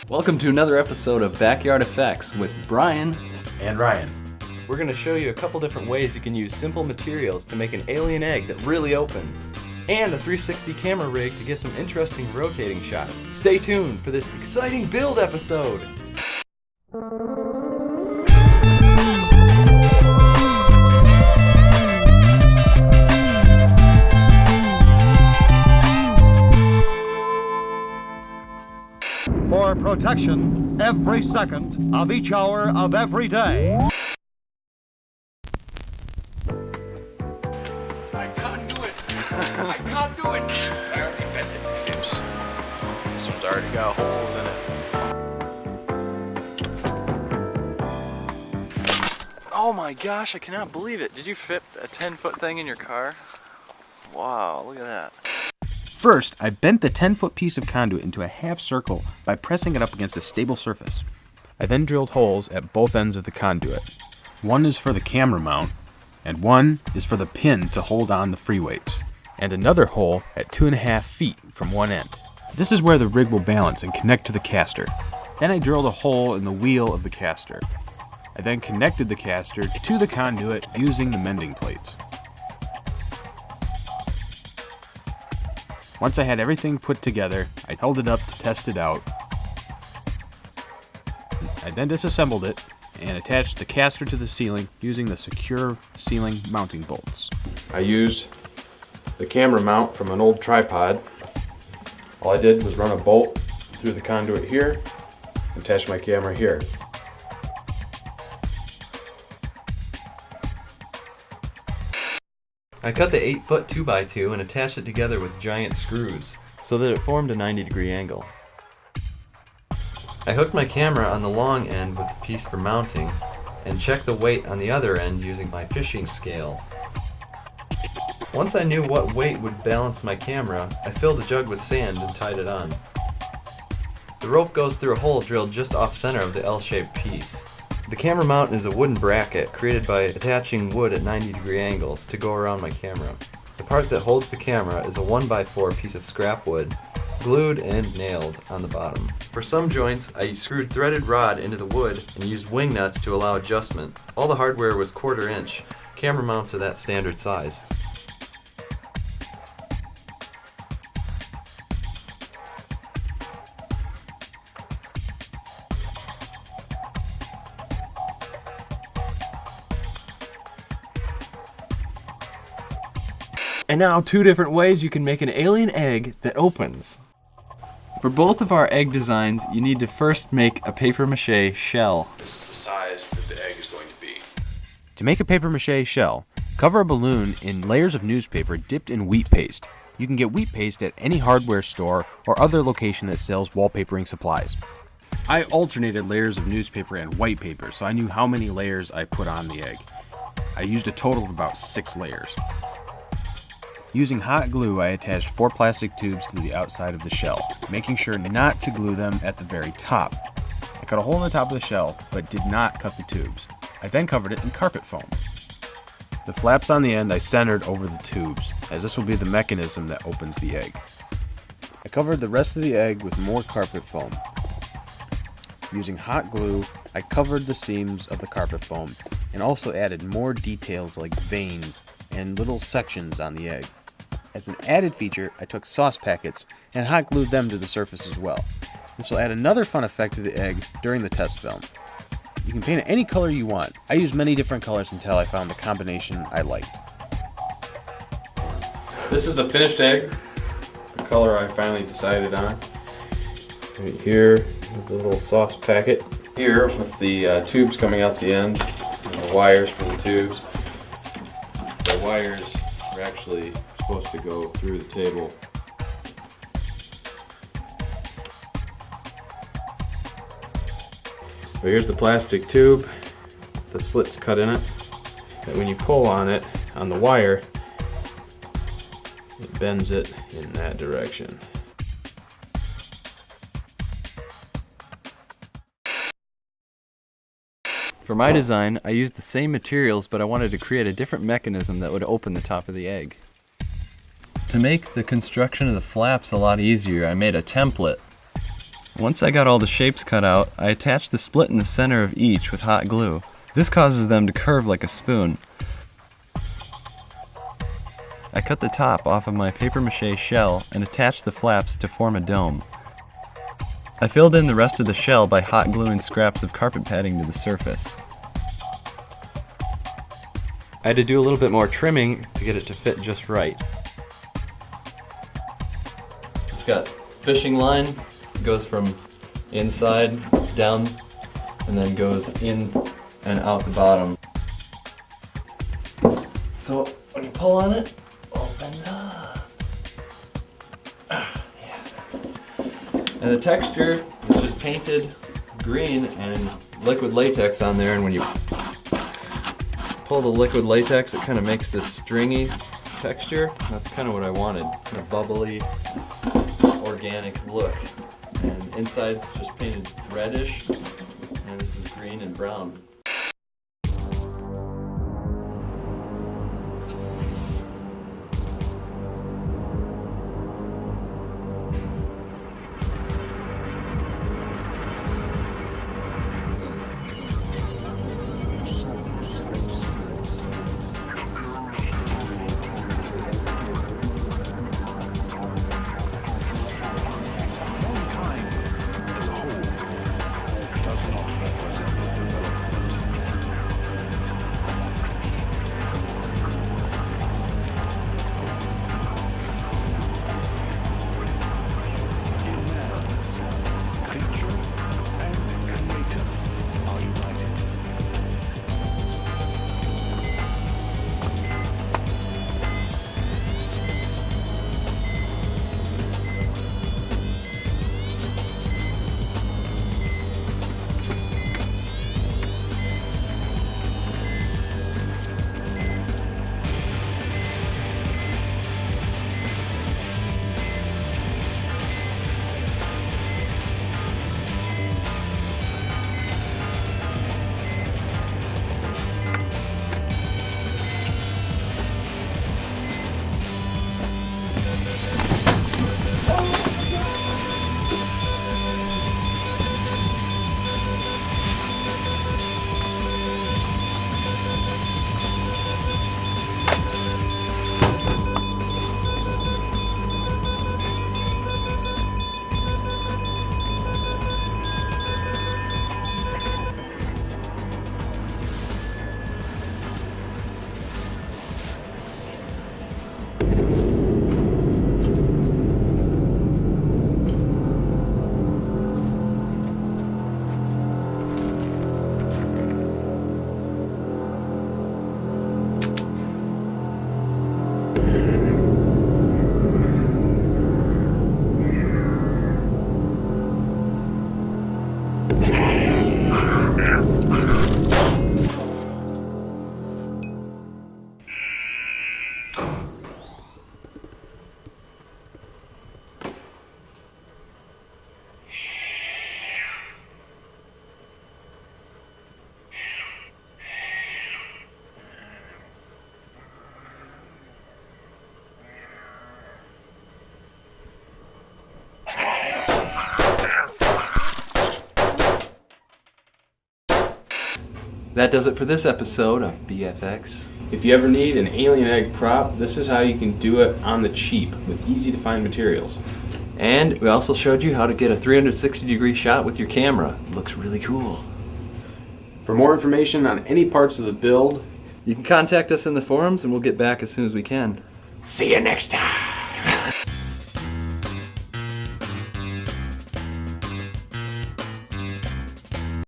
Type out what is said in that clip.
Welcome to another episode of Backyard Effects with Brian and Ryan. We're going to show you a couple different ways you can use simple materials to make an alien egg that really opens, and a 360 camera rig to get some interesting rotating shots. Stay tuned for this exciting build episode! For protection every second of each hour of every day. I can't do it. I can't do it. I already bent it to tips. This one's already got holes in it. Oh my gosh, I cannot believe it. Did you fit a 10-foot thing in your car? Wow, look at that. First, I bent the 10-foot piece of conduit into a half circle by pressing it up against a stable surface. I then drilled holes at both ends of the conduit. One is for the camera mount, and one is for the pin to hold on the free weights, and another hole at 2.5 feet from one end. This is where the rig will balance and connect to the caster. Then I drilled a hole in the wheel of the caster. I then connected the caster to the conduit using the mending plates. Once I had everything put together, I held it up to test it out. I then disassembled it and attached the caster to the ceiling using the secure ceiling mounting bolts. I used the camera mount from an old tripod. All I did was run a bolt through the conduit here, attach my camera here. I cut the 8-foot 2x2 and attached it together with giant screws so that it formed a 90-degree angle. I hooked my camera on the long end with the piece for mounting and checked the weight on the other end using my fishing scale. Once I knew what weight would balance my camera, I filled a jug with sand and tied it on. The rope goes through a hole drilled just off center of the L-shaped piece. The camera mount is a wooden bracket created by attaching wood at 90-degree angles to go around my camera. The part that holds the camera is a 1x4 piece of scrap wood, glued and nailed on the bottom. For some joints, I screwed threaded rod into the wood and used wing nuts to allow adjustment. All the hardware was 1/4 inch. Camera mounts are that standard size. And now 2 different ways you can make an alien egg that opens. For both of our egg designs, you need to first make a papier-mâché shell. This is the size that the egg is going to be. To make a papier-mâché shell, cover a balloon in layers of newspaper dipped in wheat paste. You can get wheat paste at any hardware store or other location that sells wallpapering supplies. I alternated layers of newspaper and white paper, so I knew how many layers I put on the egg. I used a total of about 6 layers. Using hot glue, I attached 4 plastic tubes to the outside of the shell, making sure not to glue them at the very top. I cut a hole in the top of the shell, but did not cut the tubes. I then covered it in carpet foam. The flaps on the end I centered over the tubes, as this will be the mechanism that opens the egg. I covered the rest of the egg with more carpet foam. Using hot glue, I covered the seams of the carpet foam and also added more details like veins and little sections on the egg. As an added feature, I took sauce packets and hot glued them to the surface as well. This will add another fun effect to the egg during the test film. You can paint it any color you want. I used many different colors until I found the combination I liked. This is the finished egg, the color I finally decided on. Right here with the little sauce packet. Here with the tubes coming out the end, and the wires for the tubes. The wires are actually supposed to go through the table. So here's the plastic tube, the slits cut in it, and when you pull on it, on the wire, it bends it in that direction. For my design, I used the same materials, but I wanted to create a different mechanism that would open the top of the egg. To make the construction of the flaps a lot easier, I made a template Once I got all the shapes cut out, I attached the split in the center of each with hot glue. This causes them to curve like a spoon. I cut the top off of my paper mache shell and attached the flaps to form a dome. I filled in the rest of the shell by hot gluing scraps of carpet padding to the surface. I had to do a little bit more trimming to get it to fit just right. It's got fishing line, it goes from inside down and then goes in and out the bottom. So when you pull on it, opens up. And the texture is just painted green and liquid latex on there, and when you pull the liquid latex it kind of makes this stringy texture. That's kind of what I wanted, kind of bubbly, organic look. And inside's just painted reddish, and this is green and brown. That does it for this episode of BFX. If you ever need an alien egg prop, this is how you can do it on the cheap with easy to find materials. And we also showed you how to get a 360-degree shot with your camera. It looks really cool. For more information on any parts of the build, You can contact us in the forums and we'll get back as soon as we can. See you next time.